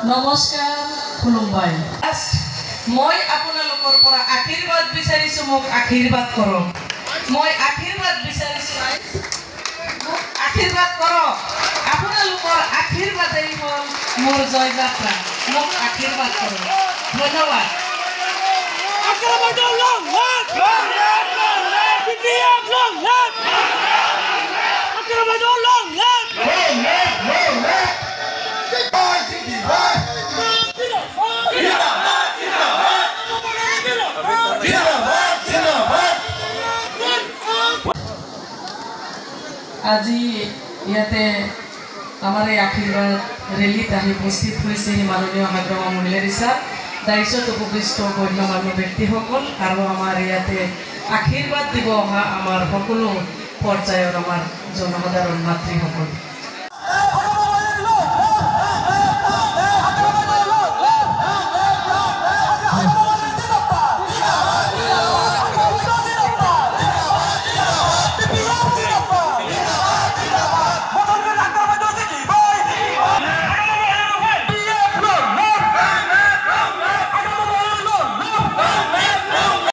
নমস্কাৰ খুলুমবাই। মই আপোনালোকৰ পৰা আশীৰ্বাদ বিচাৰিছোঁ, মোক আশীৰ্বাদ কৰক। মই আশীৰ্বাদ বিচাৰিছোঁ, মোক আশীৰ্বাদ কৰক। আপোনালোকৰ আশীৰ্বাদেই হ'ল মোৰ জয়যাত্ৰা, মোক আশীৰ্বাদ কৰক। ধন্যবাদ। আজি ইয়াতে আমাৰ এই আশীৰ্বাদ ৰেলীত আহি উপস্থিত হৈছে মাননীয় হাগ্ৰামা মহিলাৰ ছাৰ, দায়িত্বত উপবিষ্ট গণ্যমান্য ব্যক্তিসকল আৰু আমাৰ ইয়াতে আশীৰ্বাদ দিব অহা আমাৰ সকলো পৰ্যায়ৰ আমাৰ জনসাধাৰণ মাতৃসকল।